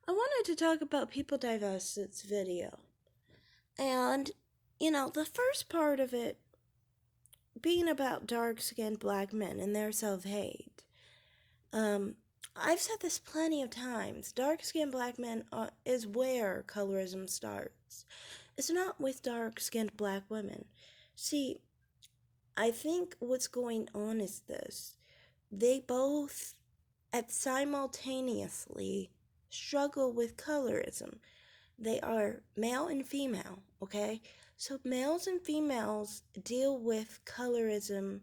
I wanted to talk about People Divested's video. And, the first part of it being about dark skinned black men and their self hate. I've said this plenty of times. Dark skinned black men is where colorism starts. It's not with dark skinned black women. See, I think what's going on is this. They both simultaneously struggle with colorism. They are male and female, okay? So males and females deal with colorism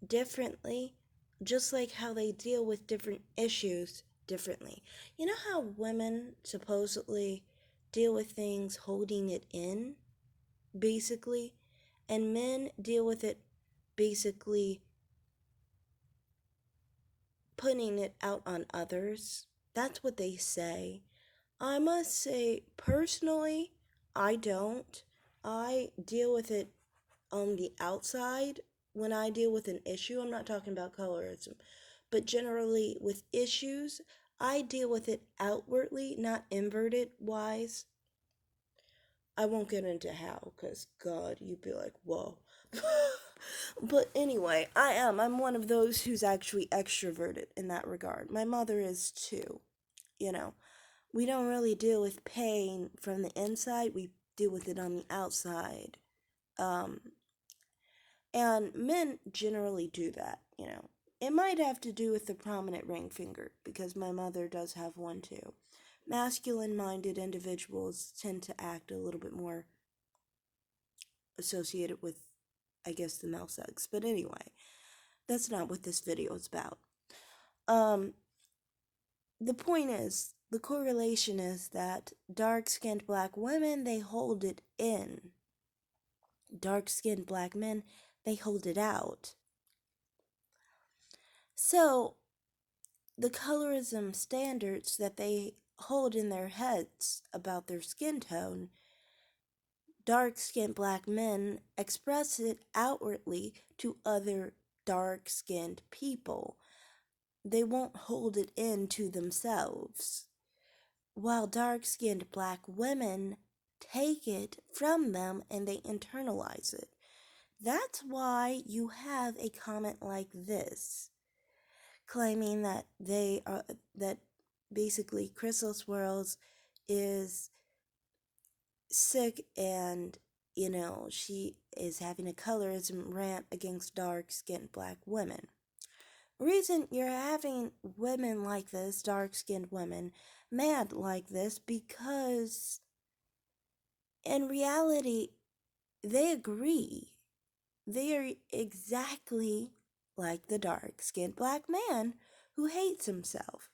differently, just like how they deal with different issues differently. You know how women supposedly deal with things holding it in, basically, and men deal with it basically putting it out on others? That's what they say. I must say, personally, I don't. I deal with it on the outside. When I deal with an issue, I'm not talking about colorism, but generally with issues, I deal with it outwardly, not inverted wise. I won't get into how, because God, you'd be like, whoa. But anyway, I'm one of those who's actually extroverted in that regard. My mother is too, you know. We don't really deal with pain from the inside, we deal with it on the outside. Um, and men generally do that. It might have to do with the prominent ring finger, because my mother does have one too. Masculine minded individuals tend to act a little bit more associated with, I guess, the male sex. But anyway, that's not what this video is about. Um, the point is, the correlation is that dark skinned black women, they hold it in. Dark skinned black men, they hold it out. So, the colorism standards that they hold in their heads about their skin tone, dark skinned black men express it outwardly to other dark skinned people. They won't hold it in to themselves, while dark skinned black women take it from them and they internalize it. That's why you have a comment like this, claiming that basically Crystal Swirls is sick and she is having a colorism rant against dark skinned black women. Reason you're having women like this, dark skinned women, mad like this, because in reality they agree. They are exactly like the dark skinned black man who hates himself.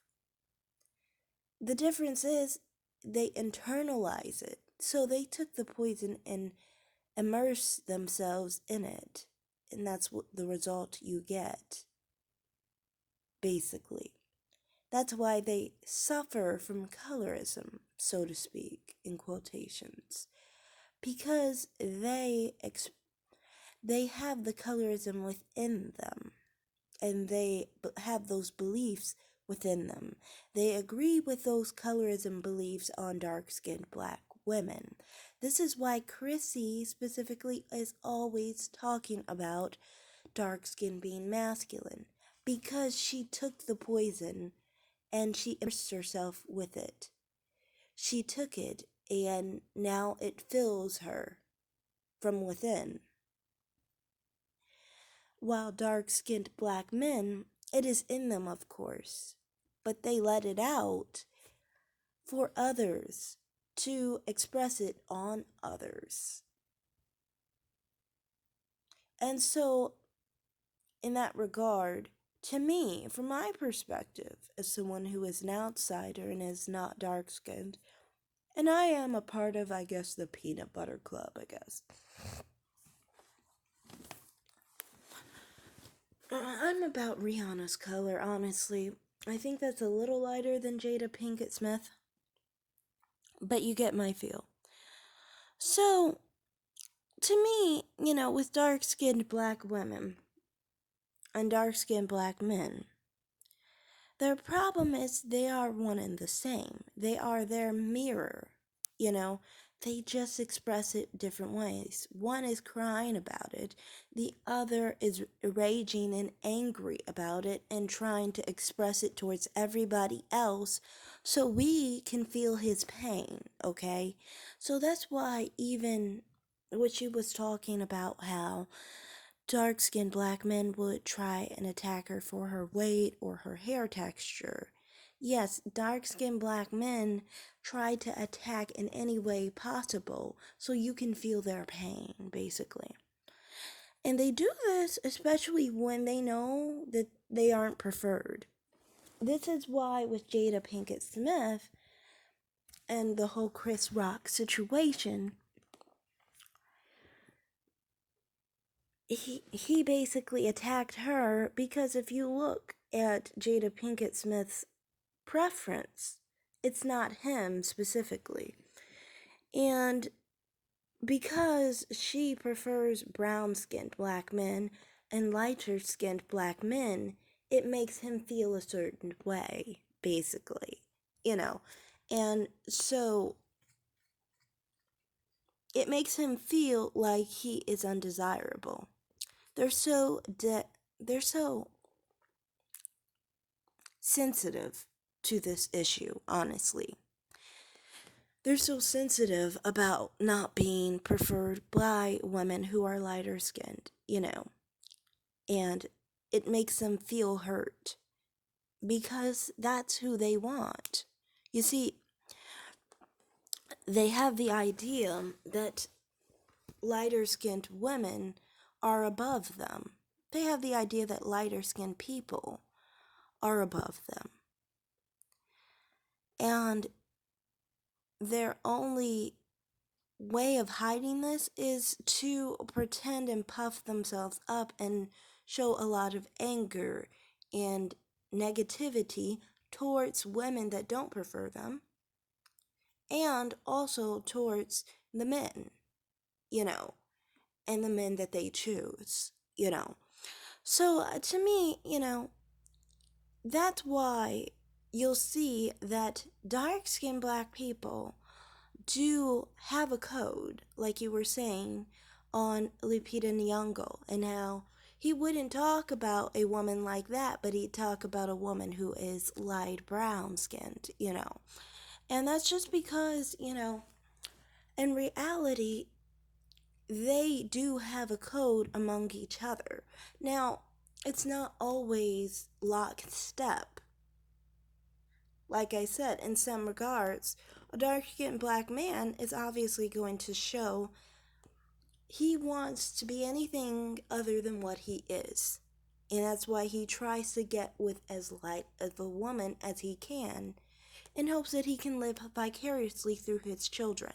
The difference is they internalize it. So they took the poison and immersed themselves in it. And that's what the result you get, basically. That's why they suffer from colorism, so to speak, in quotations. Because they have the colorism within them, and they have those beliefs within them. They agree with those colorism beliefs on dark-skinned black women. This is why Chrissy specifically is always talking about dark skin being masculine, because she took the poison and she immersed herself with it. She took it and now it fills her from within. While dark-skinned black men, it is in them, of course, but they let it out for others to express it on others. And so, in that regard, to me, from my perspective, as someone who is an outsider and is not dark-skinned, and I am a part of, I guess, the peanut butter club, I guess. I'm about Rihanna's color, honestly. I think that's a little lighter than Jada Pinkett Smith, but you get my feel. So, to me, with dark skinned black women and dark skinned black men, Their problem is they are one and the same. They are their mirror. You know, they just express it different ways. One is crying about it, the other is raging and angry about it and trying to express it towards everybody else so we can feel his pain, okay? So that's why even what she was talking about how dark-skinned black men would try and attack her for her weight or her hair texture. Yes, dark-skinned black men try to attack in any way possible so you can feel their pain, basically. And they do this especially when they know that they aren't preferred. This is why with Jada Pinkett Smith and the whole Chris Rock situation, he basically attacked her because if you look at Jada Pinkett Smith's preference, it's not him specifically. And because she prefers brown skinned black men and lighter skinned black men, it makes him feel a certain way, basically. You know. And so it makes him feel like he is undesirable. They're so they're so sensitive to this issue, honestly. They're so sensitive about not being preferred by women who are lighter skinned, and it makes them feel hurt because that's who they want. You see, they have the idea that lighter skinned women are above them. They have the idea that lighter skinned people are above them. And their only way of hiding this is to pretend and puff themselves up and show a lot of anger and negativity towards women that don't prefer them and also towards the men, and the men that they choose. So to me, that's why you'll see that dark-skinned black people do have a code, like you were saying, on Lupita Nyong'o, and how he wouldn't talk about a woman like that, but he'd talk about a woman who is light brown skinned. And that's just because, in reality, they do have a code among each other. Now, it's not always lockstep. Like I said, in some regards, a dark-skinned black man is obviously going to show he wants to be anything other than what he is. And that's why he tries to get with as light of a woman as he can in hopes that he can live vicariously through his children.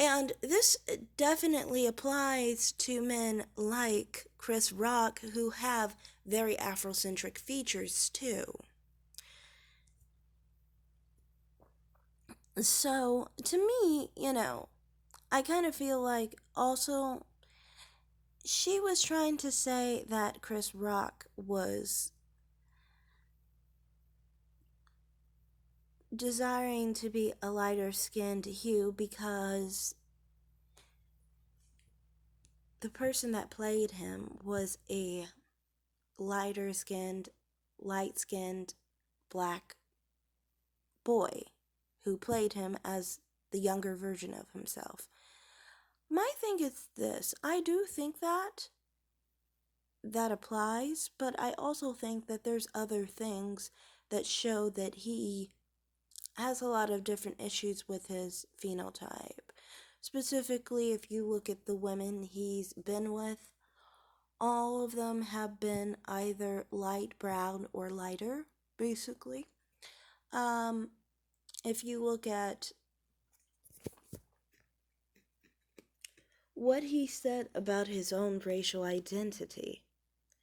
And this definitely applies to men like Chris Rock who have very Afrocentric features too. So, to me, I kind of feel like also she was trying to say that Chris Rock was desiring to be a lighter skinned hue because the person that played him was a lighter skinned, light skinned black boy who played him as the younger version of himself. My thing is this, I do think that applies, but I also think that there's other things that show that he has a lot of different issues with his phenotype. Specifically, if you look at the women he's been with, all of them have been either light brown or lighter, basically. If you look at what he said about his own racial identity,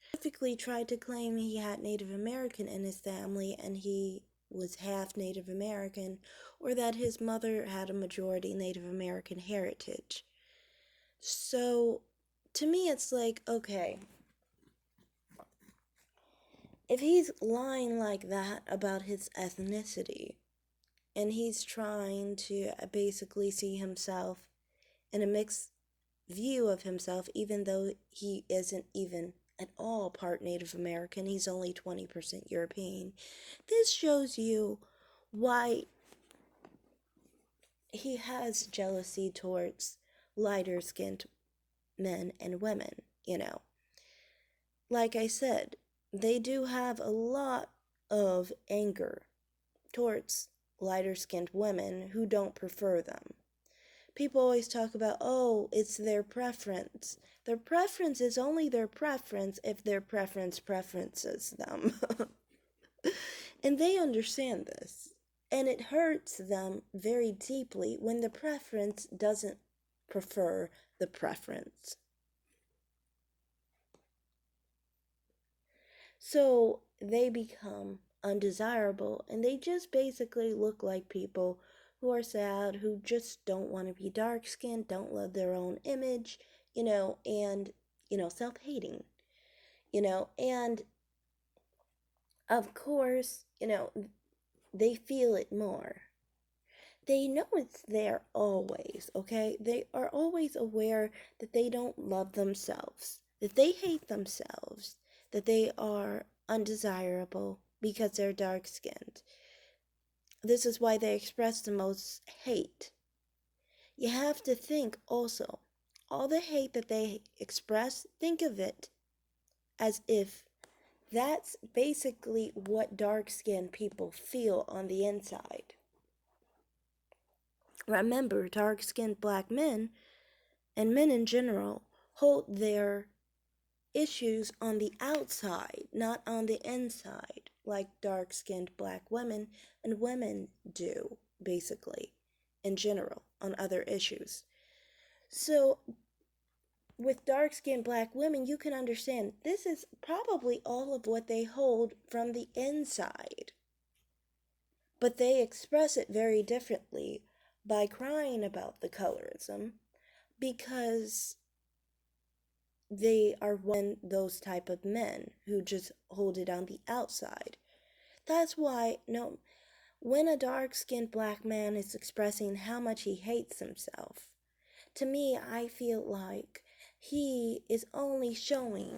specifically tried to claim he had Native American in his family and he was half Native American, or that his mother had a majority Native American heritage. So to me, it's like, okay, if he's lying like that about his ethnicity, and he's trying to basically see himself in a mixed view of himself, even though he isn't even at all part Native American, he's only 20% European. This shows you why he has jealousy towards lighter skinned men and women, you know. Like I said, they do have a lot of anger towards lighter skinned women who don't prefer them. People always talk about, oh, it's their preference. Their preference is only their preference if their preference preferences them. And they understand this. And it hurts them very deeply when the preference doesn't prefer the preference. So they become undesirable and they just basically look like people who are sad, who just don't want to be dark skinned, don't love their own image, and, self hating, and of course, they feel it more. They know it's there always, okay? They are always aware that they don't love themselves, that they hate themselves, that they are undesirable because they're dark skinned. This is why they express the most hate. You have to think also, all the hate that they express, think of it as if that's basically what dark skinned people feel on the inside. Remember, dark skinned black men and men in general hold their issues on the outside, not on the inside, like dark skinned black women and women do, basically, in general, on other issues. So, with dark skinned black women, you can understand this is probably all of what they hold from the inside. But they express it very differently by crying about the colorism because they are one those type of men who just hold it on the outside. That's why when a dark-skinned black man is expressing how much he hates himself, to me I feel like he is only showing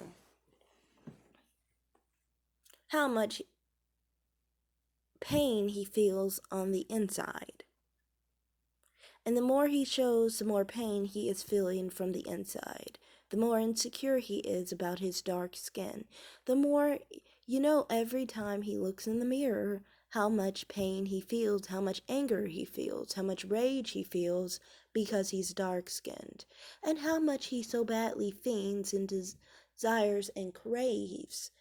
how much pain he feels on the inside. And the more he shows, the more pain he is feeling from the inside. The more insecure he is about his dark skin. The more, every time he looks in the mirror, how much pain he feels, how much anger he feels, how much rage he feels because he's dark skinned. And how much he so badly fiends and desires and craves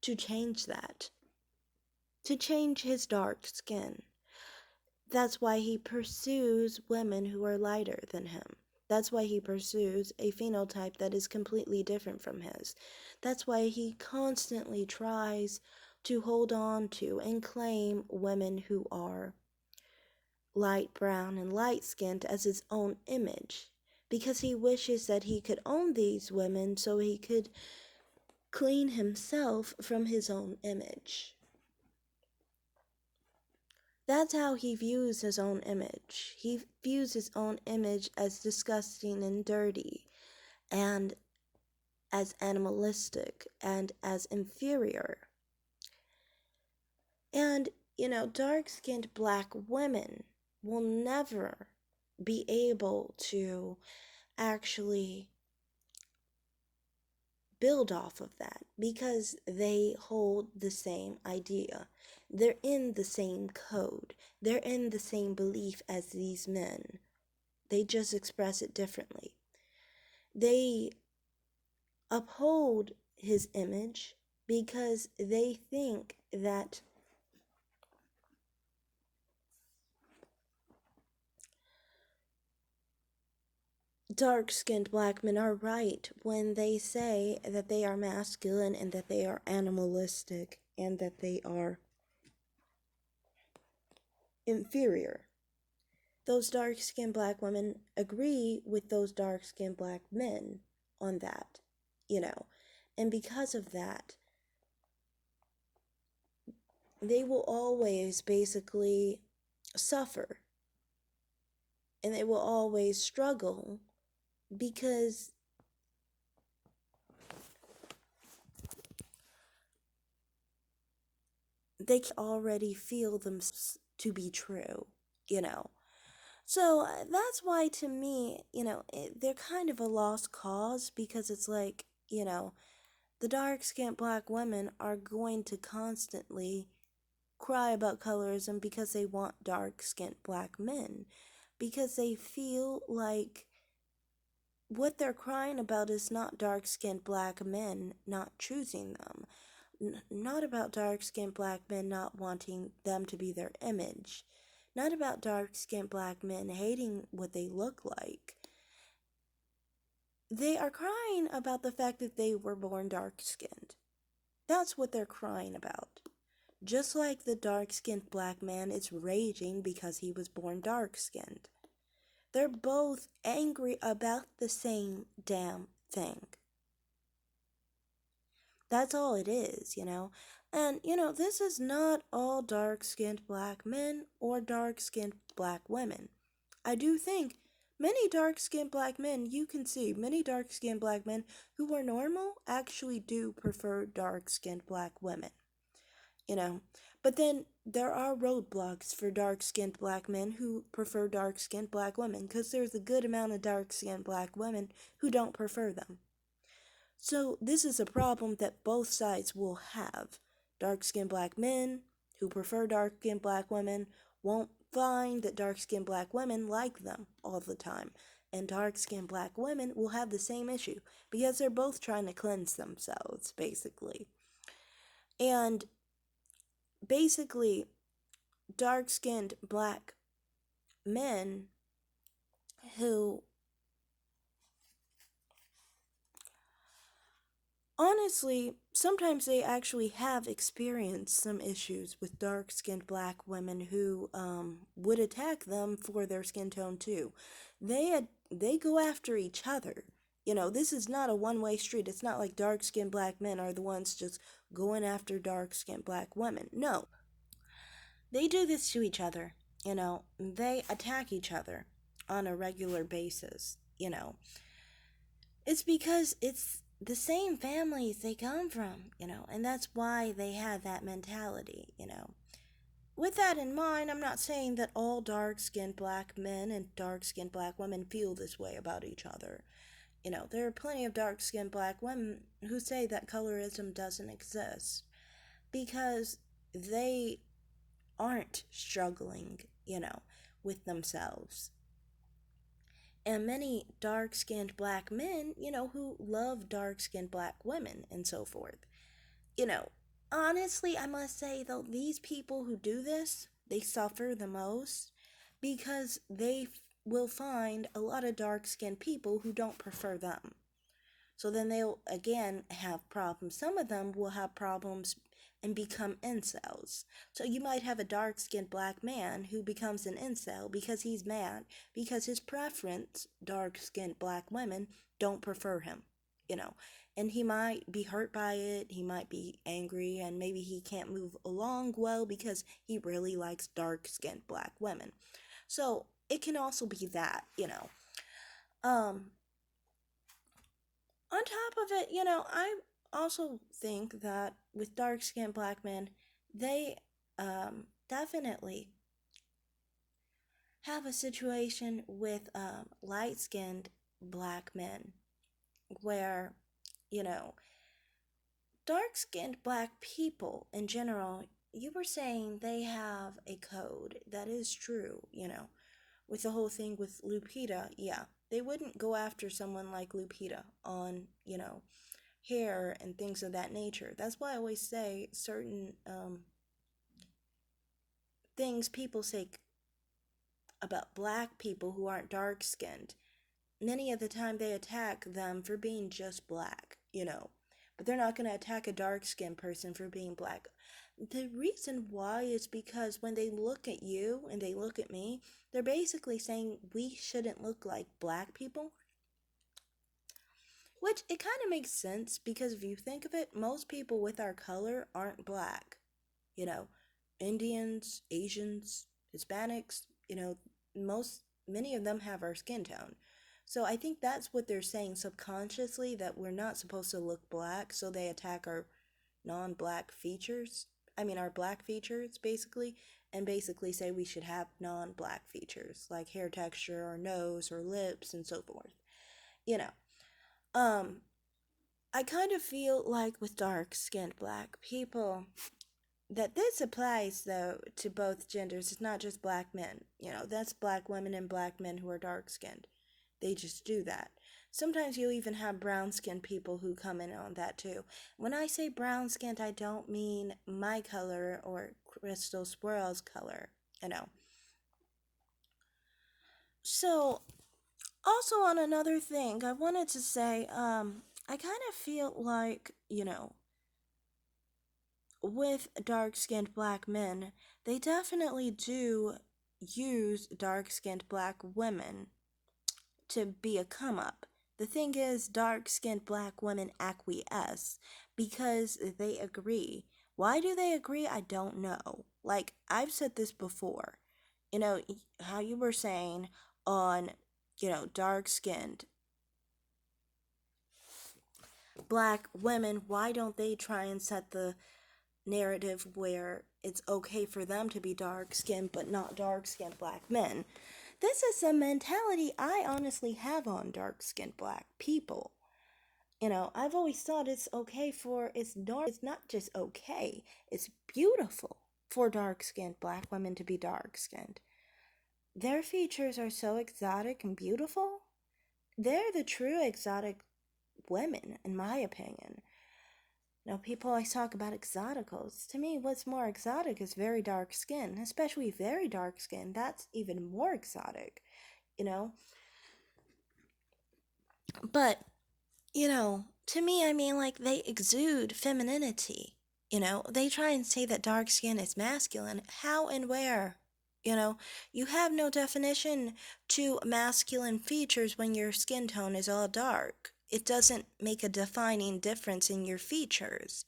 to change that. To change his dark skin. That's why he pursues women who are lighter than him. That's why he pursues a phenotype that is completely different from his. That's why he constantly tries to hold on to and claim women who are light brown and light skinned as his own image. Because he wishes that he could own these women so he could clean himself from his own image. That's how he views his own image. He views his own image as disgusting and dirty, and as animalistic, and as inferior. And, dark-skinned black women will never be able to actually build off of that because they hold the same idea. They're in the same code. They're in the same belief as these men. They just express it differently. They uphold his image because they think that dark-skinned black men are right when they say that they are masculine and that they are animalistic and that they are inferior. Those dark-skinned black women agree with those dark-skinned black men on that, you know. And because of that, they will always basically suffer and they will always struggle because they can already feel themselves to be true, you know. So that's why, to me, they're kind of a lost cause because it's like, the dark skinned black women are going to constantly cry about colorism because they want dark skinned black men. Because they feel like what they're crying about is not dark skinned black men not choosing them, not about dark skinned black men not wanting them to be their image, not about dark skinned black men hating what they look like. They are crying about the fact that they were born dark skinned. That's what they're crying about. Just like the dark skinned black man is raging because he was born dark skinned. They're both angry about the same damn thing. That's all it is, And, this is not all dark skinned black men or dark skinned black women. I do think many dark skinned black men, you can see many dark skinned black men who are normal actually do prefer dark skinned black women, you know. But then there are roadblocks for dark skinned black men who prefer dark skinned black women because there's a good amount of dark skinned black women who don't prefer them. So this is a problem that both sides will have. Dark-skinned black men who prefer dark-skinned black women won't find that dark-skinned black women like them all the time. And dark-skinned black women will have the same issue because they're both trying to cleanse themselves, basically. And basically, dark-skinned black men who honestly, sometimes they actually have experienced some issues with dark skinned black women who would attack them for their skin tone too. They go after each other. This is not a one-way street. It's not like dark skinned black men are the ones just going after dark skinned black women. No. They do this to each other. They attack each other on a regular basis. It's because it's the same families they come from, and that's why they have that mentality. With that in mind, I'm not saying that all dark skinned black men and dark skinned black women feel this way about each other. There are plenty of dark skinned black women who say that colorism doesn't exist because they aren't struggling, with themselves. And many dark skinned black men, who love dark skinned black women and so forth. You know, Honestly, I must say, though, these people who do this, they suffer the most because they will find a lot of dark skinned people who don't prefer them. So then they'll again have problems. Some of them will have problems and become incels. So you might have a dark skinned black man who becomes an incel because he's mad because his preference, dark skinned black women, don't prefer him. And he might be hurt by it, he might be angry, and maybe he can't move along well because he really likes dark skinned black women. So it can also be that. Um, on top of it, I also think that with dark skinned black men, they definitely have a situation with light skinned black men where, you know, dark skinned black people in general, you were saying they have a code. That is true. With the whole thing with Lupita, yeah, they wouldn't go after someone like Lupita on, hair and things of that nature. That's why I always say certain things people say about black people who aren't dark skinned. Many of the time they attack them for being just black. But they're not going to attack a dark skinned person for being black. The reason why is because when they look at you and they look at me, they're basically saying we shouldn't look like black people. Which it kind of makes sense because if you think of it, most people with our color aren't black. You know, Indians, Asians, Hispanics, many of them have our skin tone. So I think that's what they're saying subconsciously, that we're not supposed to look black, so they attack our non-black features. I mean, our black features basically, and basically say we should have non-black features like hair texture or nose or lips and so forth. You know, um, I kind of feel like with dark-skinned black people that this applies though to both genders. It's not just black men. That's black women and black men who are dark-skinned. They just do that. Sometimes you'll even have brown skinned people who come in on that too. When I say brown skinned, I don't mean my color or Crystal Swirl's color, you know. So, also on another thing, I wanted to say, I kind of feel like, with dark skinned black men, they definitely do use dark skinned black women to be a come up. The thing is, dark skinned black women acquiesce because they agree. Why do they agree? I don't know. Like, I've said this before. How you were saying on, dark skinned black women, why don't they try and set the narrative where it's okay for them to be dark skinned but not dark skinned black men? This is a mentality I honestly have on dark skinned black people. I've always thought it's not just okay, it's beautiful for dark skinned black women to be dark skinned. Their features are so exotic and beautiful. They're the true exotic women, in my opinion. People always talk about exoticals. To me, what's more exotic is very dark skin, especially very dark skin. That's even more exotic, you know? But, to me, I mean, like, they exude femininity. They try and say that dark skin is masculine. How and where? You have no definition to masculine features when your skin tone is all dark. It doesn't make a defining difference in your features.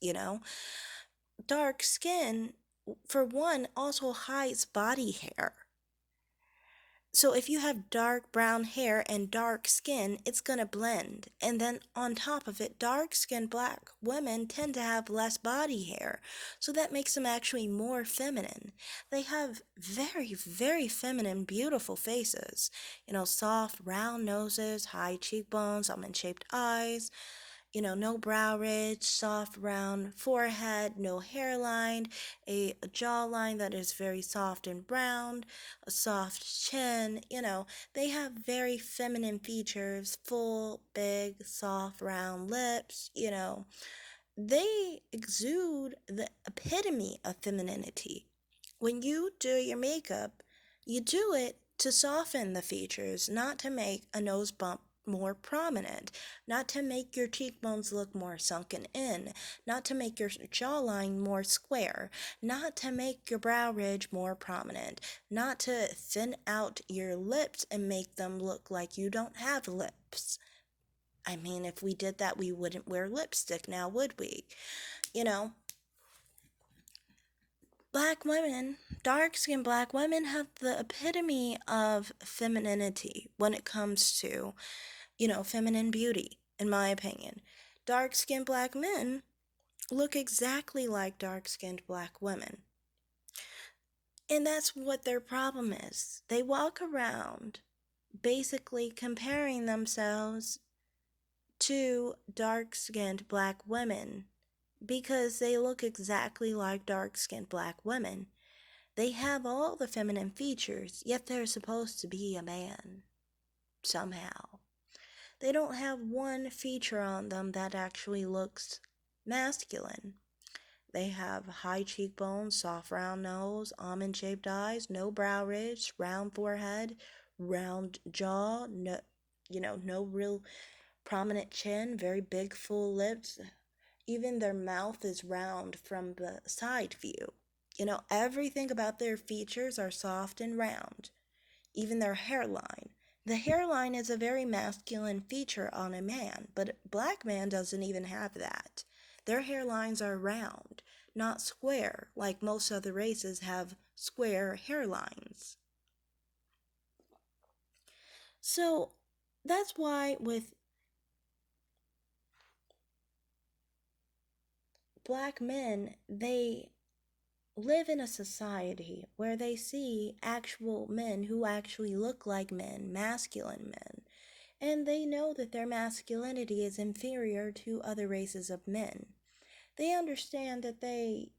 Dark skin, for one, also hides body hair. So if you have dark brown hair and dark skin, it's gonna blend. And then on top of it, dark skinned black women tend to have less body hair. So that makes them actually more feminine. They have very, very feminine, beautiful faces. Soft, round noses, high cheekbones, almond shaped eyes, no brow ridge, soft round forehead, no hairline, a jawline that is very soft and round, a soft chin. They have very feminine features, full, big, soft, round lips. They exude the epitome of femininity. When you do your makeup, you do it to soften the features, not to make a nose bump more prominent, not to make your cheekbones look more sunken in, not to make your jawline more square, not to make your brow ridge more prominent, not to thin out your lips and make them look like you don't have lips. I mean, if we did that, we wouldn't wear lipstick now, would we? You know, black women, dark skinned black women, have the epitome of femininity when it comes to, feminine beauty, in my opinion. Dark skinned black men look exactly like dark skinned black women. And that's what their problem is. They walk around basically comparing themselves to dark skinned black women because they look exactly like dark skinned black women. They have all the feminine features, yet they're supposed to be a man. Somehow. They don't have one feature on them that actually looks masculine. They have high cheekbones, soft round nose, almond shaped eyes, no brow ridge, round forehead, round jaw, no real prominent chin, very big full lips. Even their mouth is round from the side view. Everything about their features are soft and round. Even their hairline. The hairline is a very masculine feature on a man, but a black man doesn't even have that. Their hairlines are round, not square, like most other races have square hairlines. So that's why with black men, they live in a society where they see actual men who actually look like men, masculine men, and they know that their masculinity is inferior to other races of men. They understand that they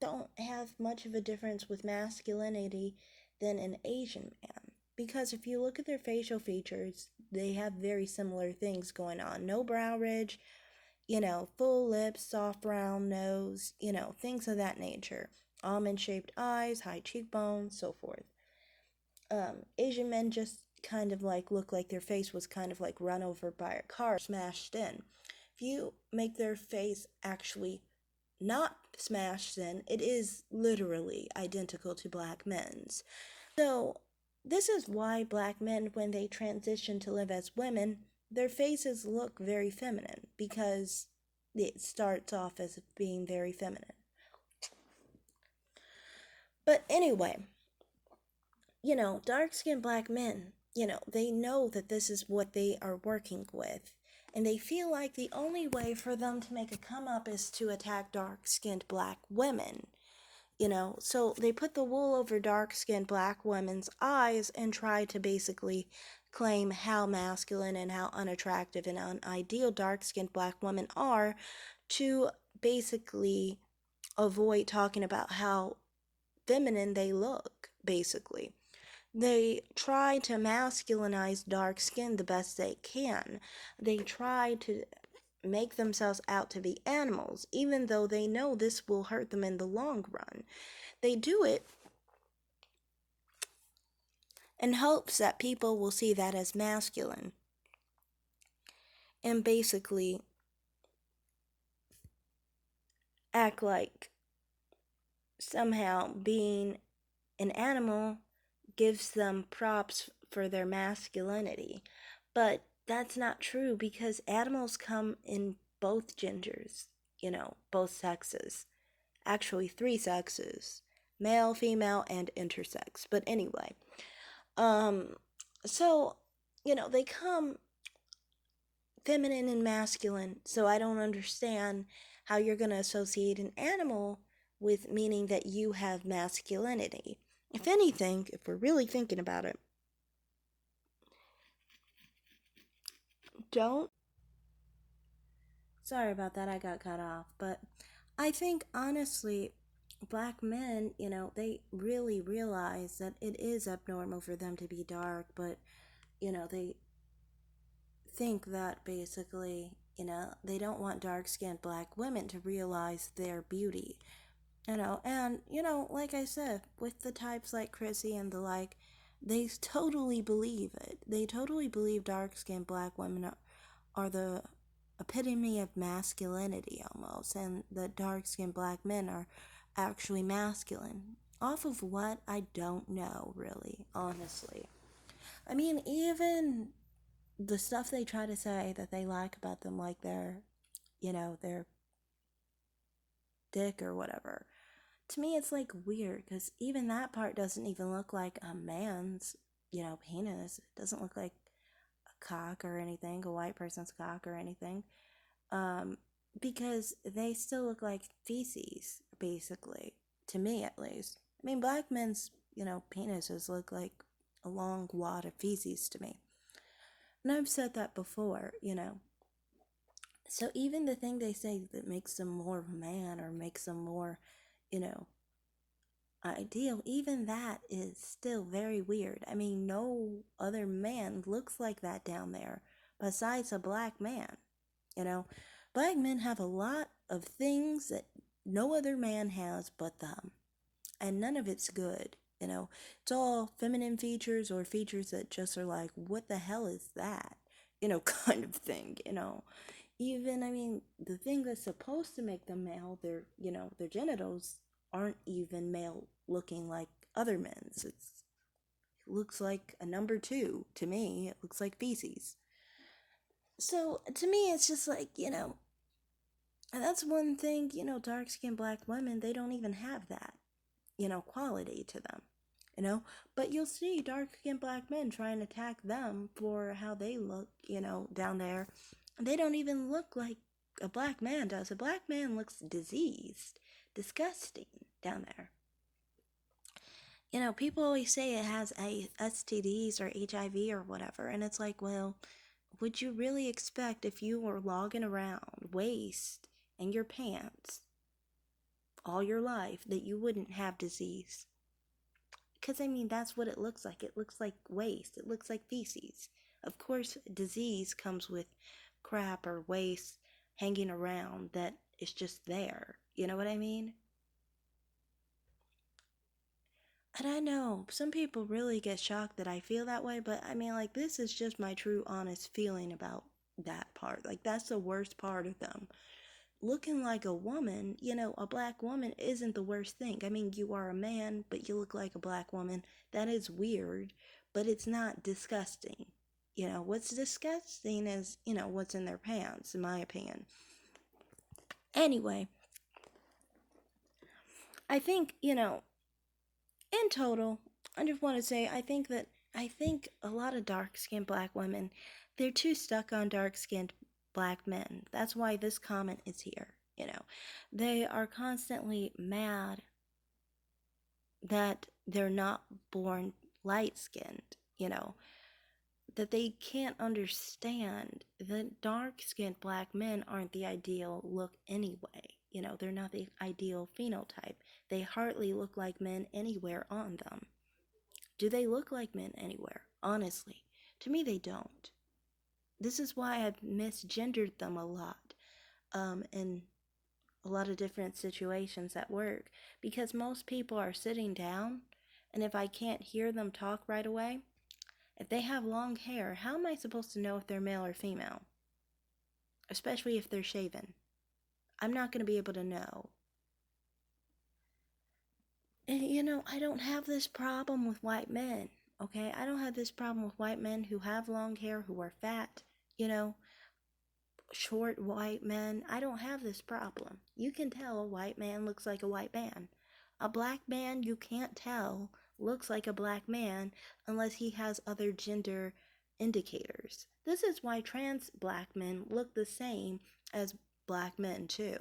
don't have much of a difference with masculinity than an Asian man. Because if you look at their facial features, they have very similar things going on. No brow ridge, full lips, soft round nose, things of that nature. Almond shaped eyes, high cheekbones, so forth. Asian men just kind of like look like their face was kind of like run over by a car, smashed in. If you make their face actually not smashed in, it is literally identical to black men's. So, this is why black men, when they transition to live as women, their faces look very feminine because it starts off as being very feminine. But anyway, dark skinned black men, they know that this is what they are working with. And they feel like the only way for them to make a come up is to attack dark skinned black women. So they put the wool over dark skinned black women's eyes and try to basically claim how masculine and how unattractive and unideal dark skinned black women are to basically avoid talking about how feminine they look, basically. They try to masculinize dark skin the best they can. They try to make themselves out to be animals, even though they know this will hurt them in the long run. They do it in hopes that people will see that as masculine and basically act like somehow being an animal gives them props for their masculinity. But that's not true because animals come in both genders, both sexes. Actually, three sexes: male, female, and intersex. But anyway, um, so, they come feminine and masculine, so I don't understand how you're going to associate an animal with meaning that you have masculinity. If anything, if we're really thinking about it, don't. Sorry about that, I got cut off. But I think honestly, black men, they really realize that it is abnormal for them to be dark, but, they think that basically, they don't want dark skinned black women to realize their beauty. And, like I said, with the types like Chrissy and the like, they totally believe it. They totally believe dark skinned black women are the epitome of masculinity almost, and that dark skinned black men are actually masculine. Off of what? I don't know, really, honestly. I mean, even the stuff they try to say that they like about them, like their dick or whatever. To me, it's like weird because even that part doesn't even look like a man's, penis. It doesn't look like a cock or anything, a white person's cock or anything. Um, because they still look like feces, basically, to me at least. I mean, black men's, penises look like a long wad of feces to me. And I've said that before. So even the thing they say that makes them more of a man or makes them more, you know, ideal, even that is still very weird. I mean, no other man looks like that down there besides a black man. You know, black men have a lot of things that no other man has but them, and none of it's good. It's all feminine features or features that just are like, what the hell is that? Kind of thing. Even, I mean, the thing that's supposed to make them male, their genitals aren't even male looking like other men's. It's looks like a number two to me. It looks like feces. So to me, it's just like, and that's one thing, dark skinned black women, they don't even have that, quality to them, But you'll see dark skinned black men try and attack them for how they look, down there. They don't even look like a black man does. A black man looks diseased, disgusting down there. People always say it has STDs or HIV or whatever, and it's like, well, would you really expect if you were logging around waist in your pants all your life that you wouldn't have disease? Because, I mean, that's what it looks like. It looks like waste. It looks like feces. Of course, disease comes with crap or waste hanging around that is just there. You know what I mean? And I know some people really get shocked that I feel that way, but I mean, like, this is just my true, honest feeling about that part. Like, that's the worst part of them. Looking like a woman, a black woman isn't the worst thing. I mean, you are a man, but you look like a black woman. That is weird, but it's not disgusting. What's disgusting is, what's in their pants, in my opinion. Anyway, I think, in total, I just want to say I think a lot of dark-skinned black women, they're too stuck on dark-skinned black men. That's why this comment is here. They are constantly mad that they're not born light-skinned, that they can't understand that dark-skinned black men aren't the ideal look anyway. They're not the ideal phenotype. They hardly look like men anywhere on them. Do they look like men anywhere? Honestly, to me they don't. This is why I've misgendered them a lot, in a lot of different situations at work, because most people are sitting down, and if I can't hear them talk right away, if they have long hair, how am I supposed to know if they're male or female? Especially if they're shaven. I'm not going to be able to know. And I don't have this problem with white men, okay? I don't have this problem with white men who have long hair, who are fat, short white men. I don't have this problem. You can tell a white man looks like a white man. A black man, you can't tell looks like a black man unless he has other gender indicators. This is why trans black men look the same as black men too,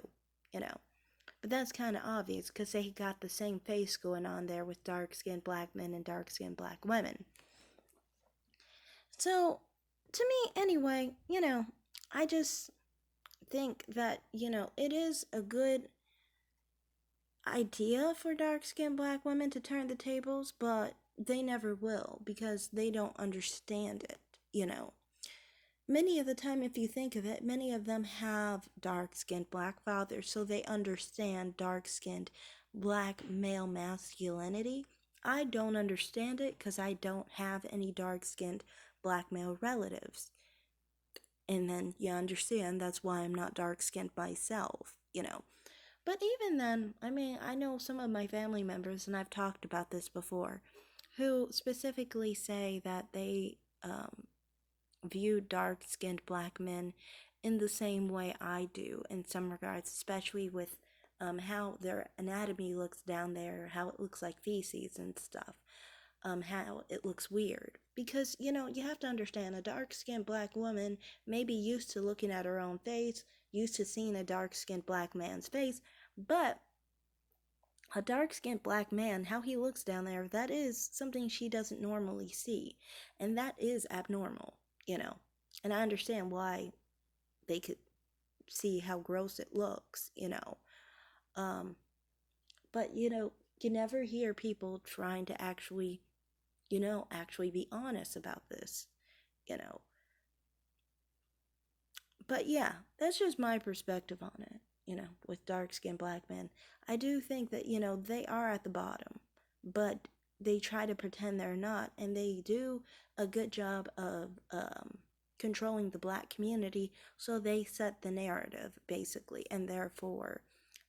But that's kind of obvious because they got the same face going on there with dark-skinned black men and dark-skinned black women. So, to me, anyway, I just think that, it is a good idea for dark-skinned black women to turn the tables, but they never will because they don't understand it, Many of the time, if you think of it, many of them have dark-skinned black fathers, so they understand dark-skinned black male masculinity. I don't understand it because I don't have any dark-skinned black male relatives. And then you understand that's why I'm not dark-skinned myself, But even then, I mean, I know some of my family members, and I've talked about this before, who specifically say that they view dark-skinned black men in the same way I do in some regards, especially with how their anatomy looks down there, how it looks like feces and stuff, how it looks weird. Because, you have to understand, a dark-skinned black woman may be used to looking at her own face, used to seeing a dark-skinned black man's face, but a dark-skinned black man, how he looks down there, that is something she doesn't normally see, and that is abnormal. And I understand why they could see how gross it looks, But, you never hear people trying to actually be honest about this, you know. But yeah, that's just my perspective on it, with dark-skinned black men. I do think that, they are at the bottom, but they try to pretend they're not, and they do a good job of controlling the black community, so they set the narrative, basically, and therefore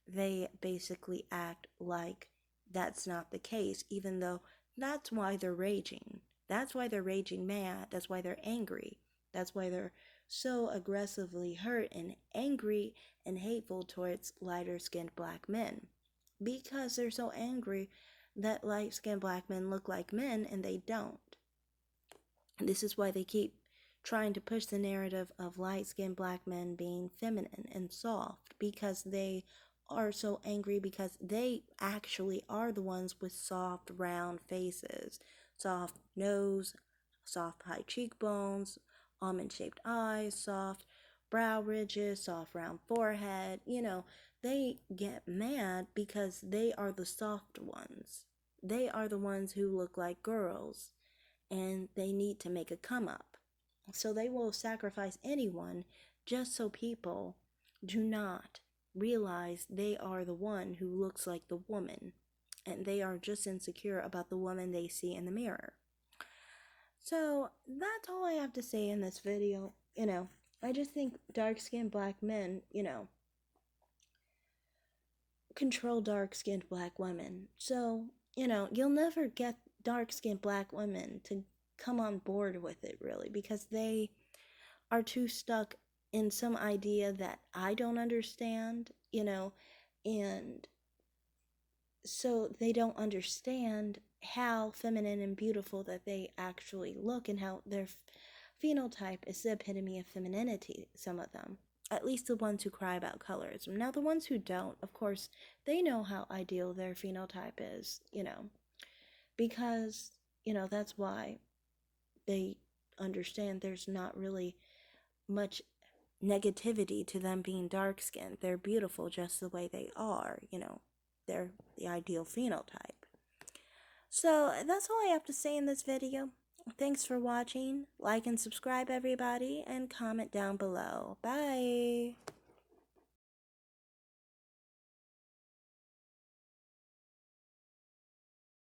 they basically act like that's not the case, even though That's why they're raging. That's why they're raging mad. That's why they're angry. That's why they're so aggressively hurt and angry and hateful towards lighter skinned black men. Because they're so angry that light skinned black men look like men and they don't. This is why they keep trying to push the narrative of light skinned black men being feminine and soft, because they are so angry, because they actually are the ones with soft, round faces, soft nose, soft high cheekbones, almond shaped eyes, soft brow ridges, soft round forehead. They get mad because they are the soft ones. They are the ones who look like girls and they need to make a come up. So they will sacrifice anyone just so people do not realize they are the one who looks like the woman, and they are just insecure about the woman they see in the mirror. So that's all I have to say in this video. I just think dark-skinned black men, control dark-skinned black women. So, you'll never get dark-skinned black women to come on board with it, really, because they are too stuck in some idea that I don't understand, and so they don't understand how feminine and beautiful that they actually look, and how their phenotype is the epitome of femininity, some of them. At least the ones who cry about colorism. Now, the ones who don't, of course, they know how ideal their phenotype is, because, that's why they understand there's not really much negativity to them being dark skinned. They're beautiful just the way they are, they're the ideal phenotype. So that's all I have to say in this video. Thanks for watching. Like and subscribe, everybody, and comment down below. Bye.